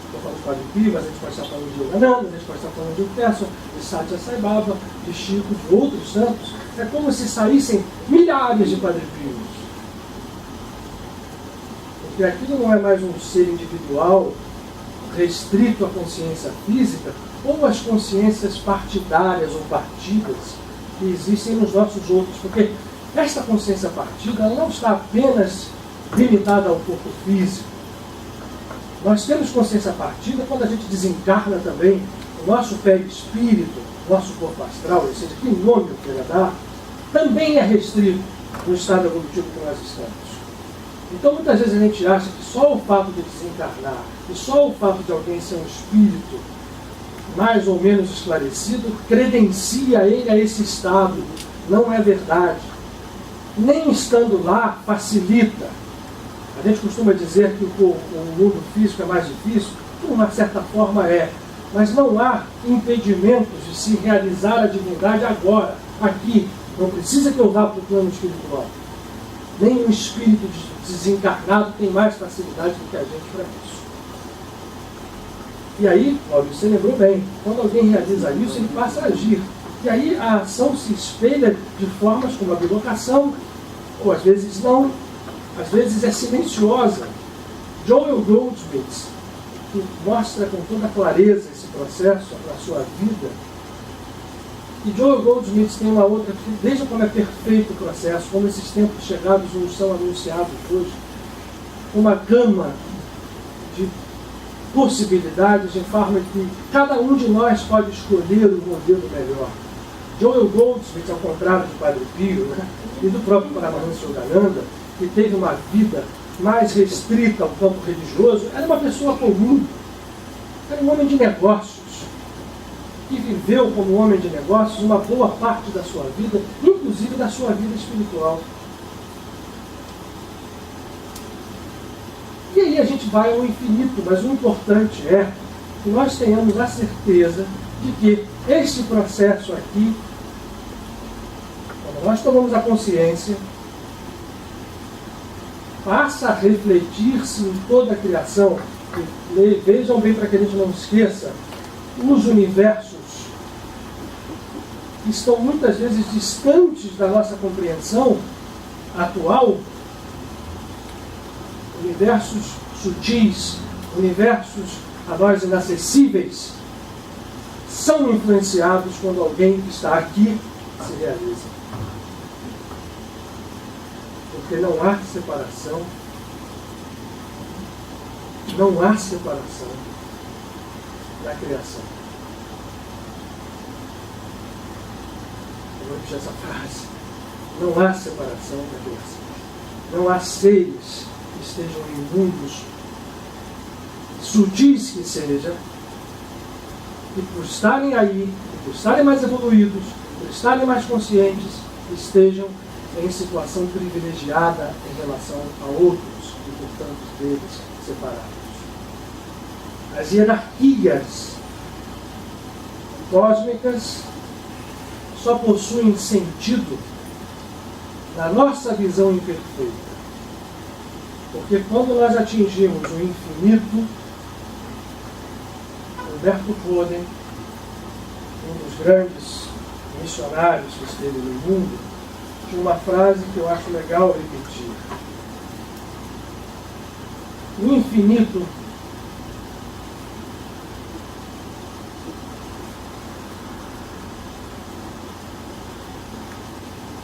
estou falando de Padre Pio, mas a gente pode estar falando de Yogananda, a gente pode estar falando de Upéson, de Satya Sai Baba, de Chico, de outros santos, é como se saíssem milhares de Padre Pios. Porque aquilo não é mais um ser individual, restrito à consciência física, ou às consciências partidárias ou partidas que existem nos nossos outros. Porque esta consciência partida ela não está apenas limitada ao corpo físico. Nós temos consciência partida quando a gente desencarna também o nosso perispírito, nosso corpo astral, ou seja, que nome eu queira dar, também é restrito no estado evolutivo que nós estamos. Então, muitas vezes a gente acha que só o fato de desencarnar e só o fato de alguém ser um espírito mais ou menos esclarecido credencia ele a esse estado. Não é verdade. Nem estando lá facilita. A gente costuma dizer que o mundo físico é mais difícil, de uma certa forma é. Mas não há impedimentos de se realizar a divindade agora, aqui. Não precisa que eu vá para o plano espiritual. Nem um espírito desencarnado tem mais facilidade do que a gente para isso. E aí, Cláudio, você lembrou bem, quando alguém realiza isso, ele passa a agir. E aí a ação se espelha de formas como a bilocação, ou às vezes não, às vezes é silenciosa. Joel Goldsmith, que mostra com toda clareza esse processo na sua vida. E Joel Goldsmith tem uma outra, veja como é perfeito o processo, como esses tempos chegados nos são anunciados hoje, uma gama de possibilidades de forma que cada um de nós pode escolher o modelo melhor. Joel Goldsmith, ao contrário do Padre Pio, né, e do próprio Paramahansa Yogananda, que teve uma vida mais restrita ao campo religioso, era uma pessoa comum, era um homem de negócios, que viveu como homem de negócios uma boa parte da sua vida, inclusive da sua vida espiritual. E aí a gente vai ao infinito, mas o importante é que nós tenhamos a certeza de que este processo aqui, quando nós tomamos a consciência, passa a refletir-se em toda a criação. E vejam bem, para que a gente não esqueça, os universos que estão muitas vezes distantes da nossa compreensão atual, universos sutis, universos a nós inacessíveis, são influenciados quando alguém que está aqui se realiza. Porque não há separação, não há separação da criação. Eu vou repetir essa frase. Não há separação da criação. Não há seres que estejam em mundos sutis que seja, e por estarem aí, por estarem mais evoluídos, por estarem mais conscientes, estejam em situação privilegiada em relação a outros, e portanto deles separados. As hierarquias cósmicas só possuem sentido na nossa visão imperfeita. Porque quando nós atingimos o infinito, Humberto Coden, um dos grandes missionários que esteve no mundo, tinha uma frase que eu acho legal repetir. O infinito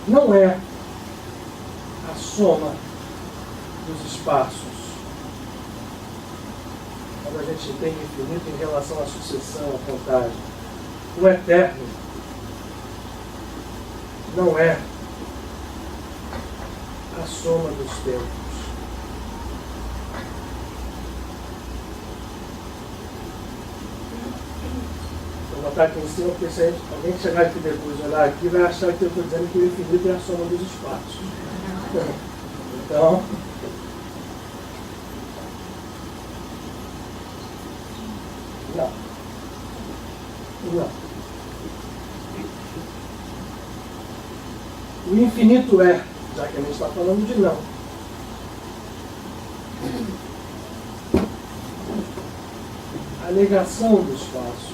não é a soma dos espaços. Quando a gente tem infinito em relação à sucessão, à contagem. O eterno não é a soma dos tempos. Vou botar aqui em cima, porque se alguém chegar aqui depois e olhar aqui, vai achar que eu estou dizendo que o infinito é a soma dos espaços. Então, não. O infinito é, já que a gente está falando de não. A negação do espaço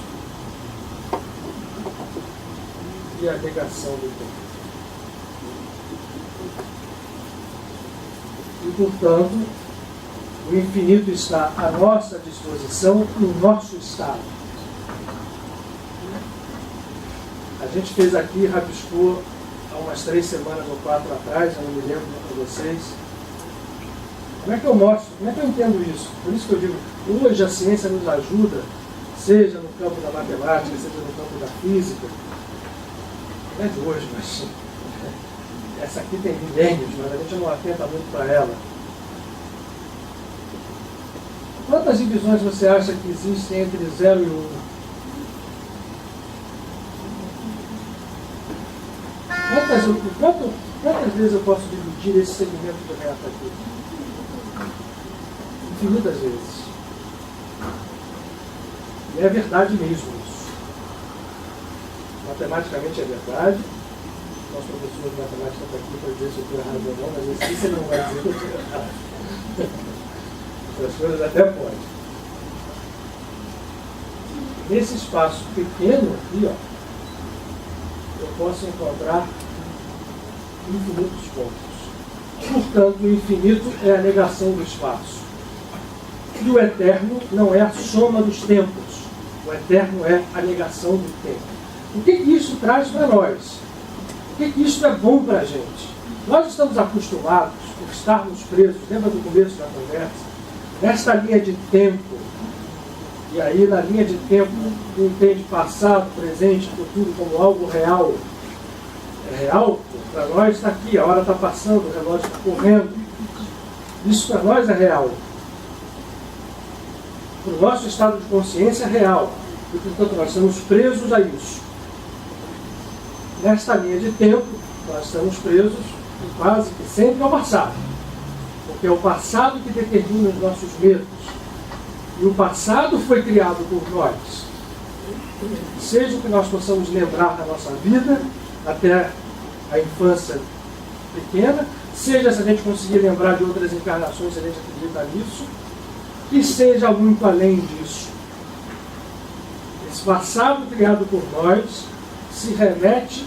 e a negação do tempo. E, portanto, o infinito está à nossa disposição, no nosso estado. A gente fez aqui, rabiscou, há umas 3 semanas ou 4 atrás, eu não me lembro para vocês. Como é que eu mostro? Como é que eu entendo isso? Por isso que eu digo, hoje a ciência nos ajuda, seja no campo da matemática, seja no campo da física. Não é de hoje, mas essa aqui tem milênios, mas a gente não atenta muito para ela. Quantas divisões você acha que existem entre 0 e 1? Quantas vezes eu posso dividir esse segmento de reto aqui? Infinitas vezes. E é verdade mesmo isso. Matematicamente é verdade. Nosso professor de matemática está aqui para dizer se eu estou errado ou não, mas isso ele não vai dizer que eu estou errado. Outras coisas até pode. Nesse espaço pequeno aqui, ó, eu posso encontrar infinitos pontos. Portanto, o infinito é a negação do espaço. E o eterno não é a soma dos tempos. O eterno é a negação do tempo. O que isso traz para nós? O que isso é bom para a gente? Nós estamos acostumados por estarmos presos, lembra do começo da conversa, nesta linha de tempo. E aí, na linha de tempo, entende passado, presente, futuro como algo real. É real? Para nós está aqui, a hora está passando, o relógio está correndo. Isso para nós é real. Para o nosso estado de consciência é real. E, portanto, nós estamos presos a isso. Nesta linha de tempo, nós estamos presos quase que sempre ao passado. Porque é o passado que determina os nossos medos. E o passado foi criado por nós. Seja o que nós possamos lembrar da nossa vida, até a infância pequena, seja se a gente conseguir lembrar de outras encarnações, se a gente acredita nisso, e seja muito além disso. Esse passado criado por nós se remete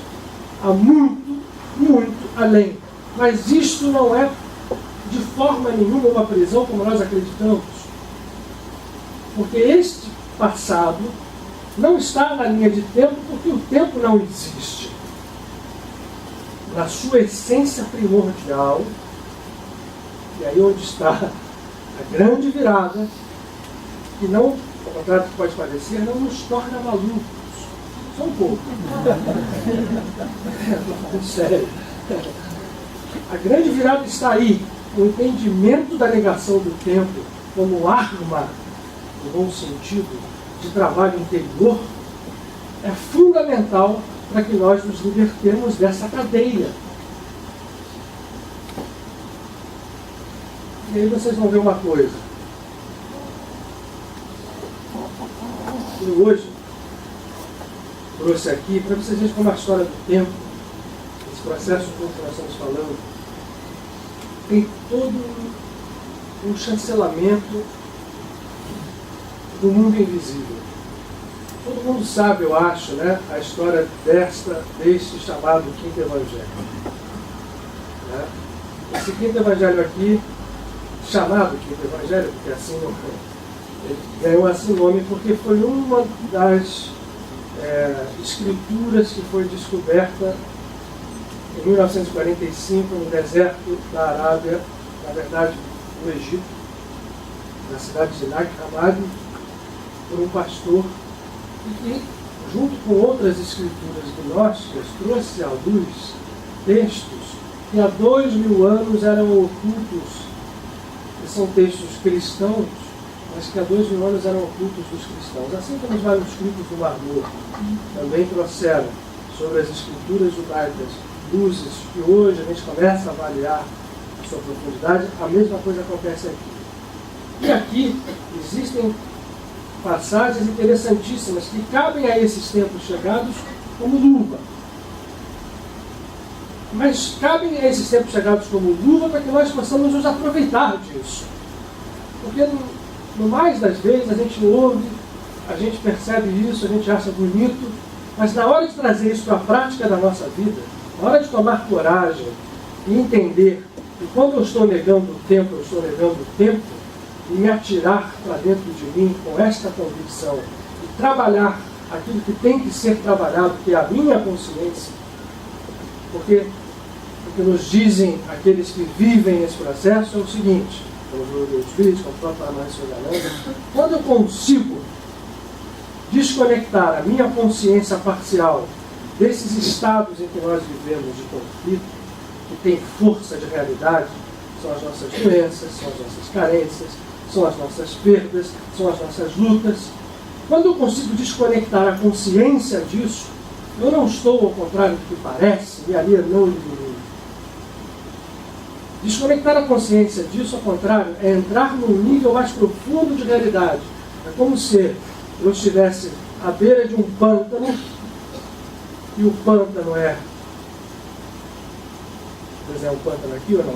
a muito, muito além. Mas isto não é de forma nenhuma uma prisão como nós acreditamos. Porque este passado não está na linha de tempo, porque o tempo não existe. Na sua essência primordial, e aí onde está a grande virada, que não, ao contrário do que pode parecer, não nos torna malucos. Só um pouco. Muito sério. A grande virada está aí. O entendimento da negação do tempo como arma, no bom sentido, de trabalho interior, é fundamental para que nós nos libertemos dessa cadeia. E aí vocês vão ver uma coisa. Eu hoje trouxe aqui para vocês verem como a história do tempo, esse processo todo que nós estamos falando, tem todo um chancelamento do mundo invisível. Todo mundo sabe, eu acho, né, a história deste chamado Quinto Evangelho. Né? Esse Quinto Evangelho aqui, chamado Quinto Evangelho, porque assim ele ganhou assim nome, porque foi uma das escrituras que foi descoberta em 1945 no deserto da Arábia, na verdade no Egito, na cidade de Nag Hammadi, por um pastor, e que, junto com outras escrituras gnósticas, trouxe à luz textos que há 2000 anos eram ocultos, que são textos cristãos, mas que há 2000 anos eram ocultos dos cristãos. Assim como os manuscritos do Mar Morto também trouxeram sobre as escrituras judaicas luzes que hoje a gente começa a avaliar a sua profundidade, a mesma coisa acontece aqui. E aqui existem passagens interessantíssimas que cabem a esses tempos chegados como luva. Mas cabem a esses tempos chegados como luva para que nós possamos nos aproveitar disso. Porque no mais das vezes a gente ouve, a gente percebe isso, a gente acha bonito, mas na hora de trazer isso para a prática da nossa vida, na hora de tomar coragem e entender que quando eu estou negando o tempo, eu estou negando o tempo, e me atirar para dentro de mim com esta convicção e trabalhar aquilo que tem que ser trabalhado, que é a minha consciência, porque o que nos dizem aqueles que vivem nesse processo é o seguinte, como o Espírito, como o próprio Amancio Gananda, quando eu consigo desconectar a minha consciência parcial desses estados em que nós vivemos de conflito, que tem força de realidade, são as nossas doenças, são as nossas carências, são as nossas perdas, são as nossas lutas. Quando eu consigo desconectar a consciência disso, eu não estou, ao contrário do que parece, me alienando do mundo. Desconectar a consciência disso, ao contrário, é entrar num nível mais profundo de realidade. É como se eu estivesse à beira de um pântano, e o pântano é... desenhar um pântano aqui ou não?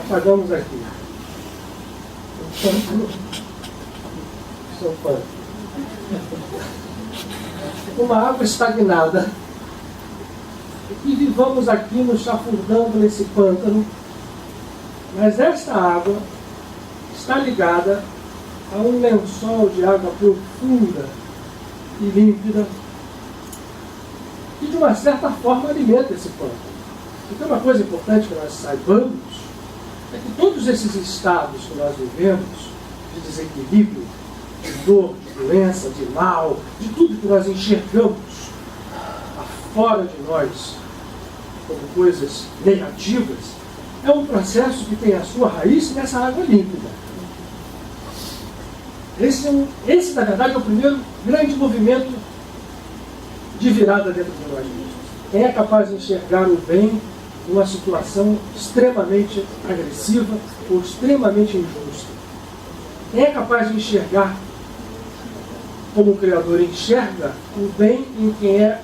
Apagamos aqui. Um pântano. Isso é um pântano. Uma água estagnada. E vivamos aqui nos chafurdando nesse pântano. Mas esta água está ligada a um lençol de água profunda e límpida, que de uma certa forma alimenta esse pântano. Então uma coisa importante que nós saibamos é que todos esses estados que nós vivemos, de desequilíbrio, de dor, de doença, de mal, de tudo que nós enxergamos fora de nós como coisas negativas, é um processo que tem a sua raiz nessa água límpida. Esse, na verdade, é o primeiro grande movimento de virada dentro de nós mesmos. Quem é capaz de enxergar o bem numa situação extremamente agressiva ou extremamente injusta? Quem é capaz de enxergar como o Criador enxerga o bem em quem é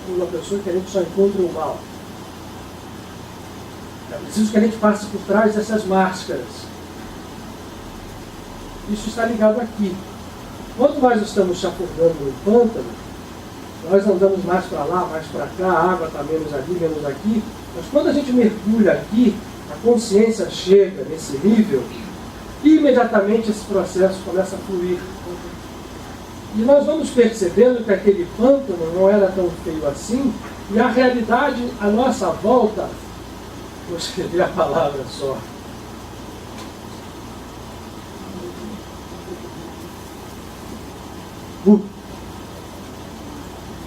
uma pessoa que a gente só encontra o mal? É preciso que a gente passe por trás dessas máscaras. Isso está ligado aqui. Quando nós estamos chafurdando no pântano, nós andamos mais para lá, mais para cá, a água está menos ali, menos aqui. Mas quando a gente mergulha aqui, a consciência chega nesse nível, e imediatamente esse processo começa a fluir. E nós vamos percebendo que aquele pântano não era tão feio assim, e a realidade à nossa volta, vou escrever a palavra só,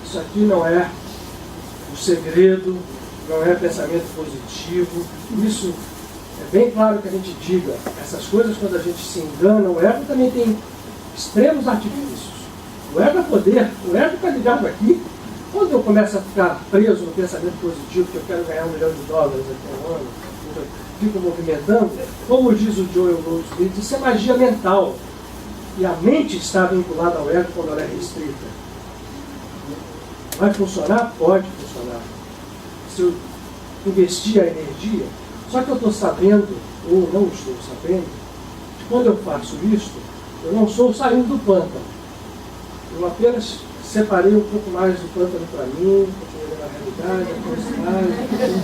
isso aqui não é o segredo, não é pensamento positivo. Isso é bem claro que a gente diga. Essas coisas, quando a gente se engana, o ego também tem extremos artifícios. O ego é poder, o ego está ligado aqui. Quando eu começo a ficar preso no pensamento positivo, que eu quero ganhar $1 milhão aqui no ano, eu fico movimentando, como diz o Joel Goldsmith, isso é magia mental. E a mente está vinculada ao ego quando ela é restrita. Vai funcionar? Pode funcionar. Se eu investir a energia, só que eu estou sabendo, ou não estou sabendo, que quando eu faço isso, eu não estou saindo do pântano. Eu apenas separei um pouco mais do pântano para mim, continuei na realidade,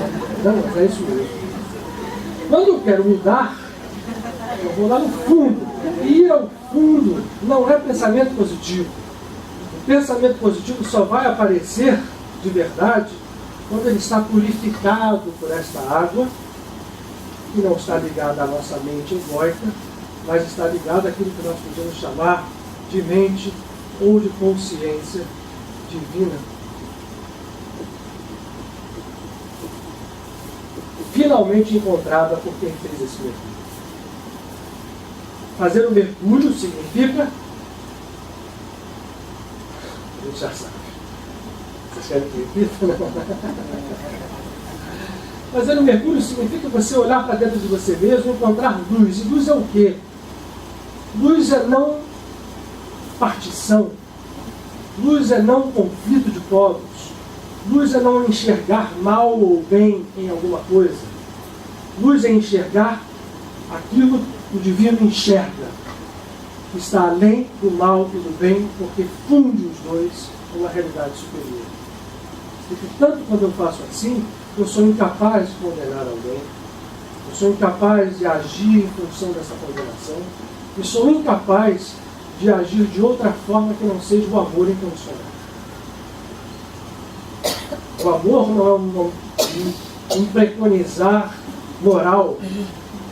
não, mas é isso mesmo. Quando eu quero mudar, eu vou lá no fundo. E ir ao fundo não é pensamento positivo. O pensamento positivo só vai aparecer de verdade quando ele está purificado por esta água, que não está ligada à nossa mente egóica, mas está ligada àquilo que nós podemos chamar de mente ou de consciência divina. Finalmente encontrada por quem fez esse mergulho. Fazer um mergulho significa... A gente já sabe. Vocês querem que repita? Fazer um mergulho significa você olhar para dentro de você mesmo e encontrar luz. E luz é o quê? Luz é não partição. Luz é não conflito de povos. Luz é não enxergar mal ou bem em alguma coisa. Luz é enxergar aquilo que o divino enxerga, que está além do mal e do bem, porque funde os dois em uma realidade superior. E, portanto, quando eu faço assim, eu sou incapaz de condenar alguém, eu sou incapaz de agir em função dessa condenação, e sou incapaz de agir de outra forma que não seja o amor incondicional. O amor não é um preconizar moral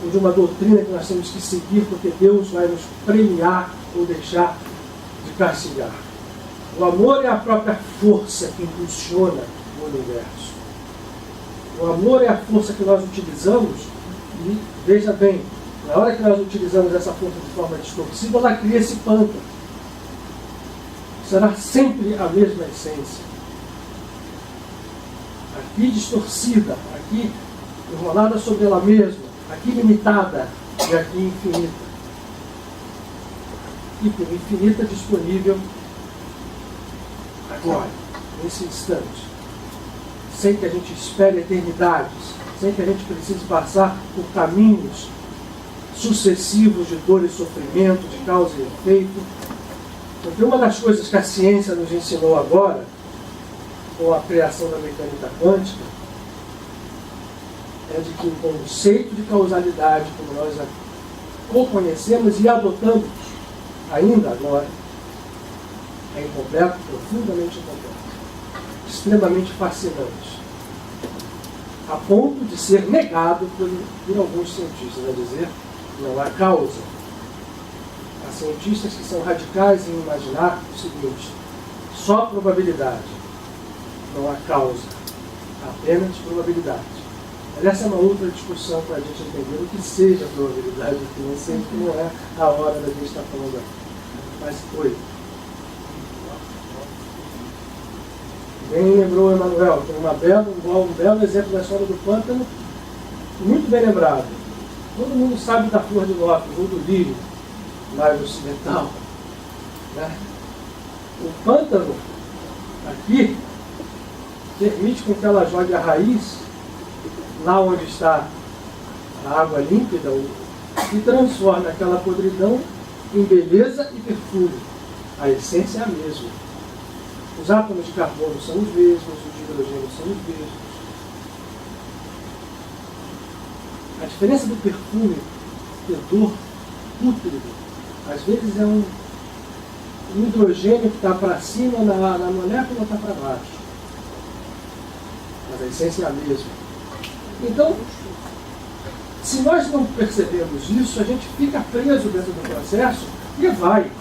ou de uma doutrina que nós temos que seguir porque Deus vai nos premiar ou deixar de castigar. O amor é a própria força que impulsiona o universo. O amor é a força que nós utilizamos e, veja bem, na hora que nós utilizamos essa força de forma distorcida, ela cria esse pântano. Será sempre a mesma essência. Aqui distorcida, aqui enrolada sobre ela mesma, aqui limitada e aqui infinita. E por infinita disponível agora, nesse instante. Sem que a gente espere eternidades, sem que a gente precise passar por caminhos sucessivos de dor e sofrimento, de causa e efeito. Porque uma das coisas que a ciência nos ensinou agora, com a criação da mecânica quântica, é de que o conceito de causalidade, como nós o conhecemos e adotamos ainda agora, é incompleto, profundamente incompleto, extremamente fascinante, a ponto de ser negado por alguns cientistas, a dizer que não há causa. Há cientistas que são radicais em imaginar o seguinte: só probabilidade. Não há causa, apenas probabilidade. Mas essa é uma outra discussão para a gente entender o que seja probabilidade, que não sei que não é a hora da gente estar falando aqui. Mas foi. Bem lembrou Emmanuel, tem um belo exemplo da história do pântano, muito bem lembrado. Todo mundo sabe da flor de lótus, ou do lírio, mais ocidental. Né? O pântano, aqui, permite com que ela jogue a raiz lá onde está a água límpida e transforme aquela podridão em beleza e perfume. A essência é a mesma. Os átomos de carbono são os mesmos, os de hidrogênio são os mesmos. A diferença do perfume, fedor pútrido, às vezes é um hidrogênio que está para cima na molécula está para baixo. Mas a essência é a mesma. Então, se nós não percebemos isso, a gente fica preso dentro do processo e vai.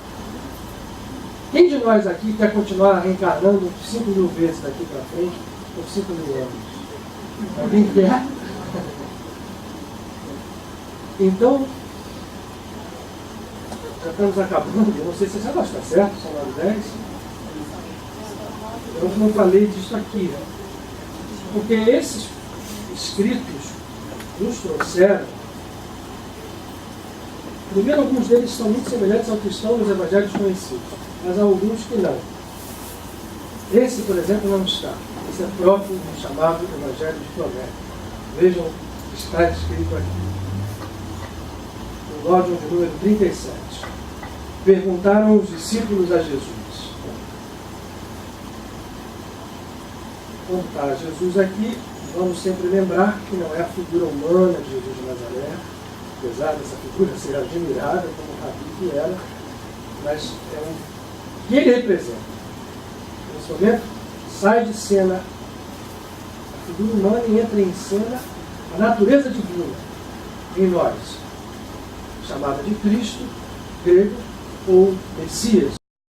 Quem de nós aqui quer continuar reencarnando 5.000 vezes daqui para frente, por 5.000 anos? Alguém quer? Então, já estamos acabando. Eu não sei se você já está certo, são 9h10. Eu não falei disso aqui. Porque esses escritos nos trouxeram, primeiro, alguns deles são muito semelhantes ao que estão nos evangelhos conhecidos, mas há alguns que não. Esse, por exemplo, não está. Esse é próprio do chamado Evangelho de Tomé. Vejam, está escrito aqui. No Laudium de número 37. Perguntaram os discípulos a Jesus. Como está Jesus aqui, vamos sempre lembrar que não é a figura humana de Jesus de Nazaré, apesar dessa figura ser admirável como o Rabi que era, mas é o que ele representa. Nesse momento, sai de cena a figura humana e entra em cena a natureza divina em nós, chamada de Cristo, grego, ou Messias,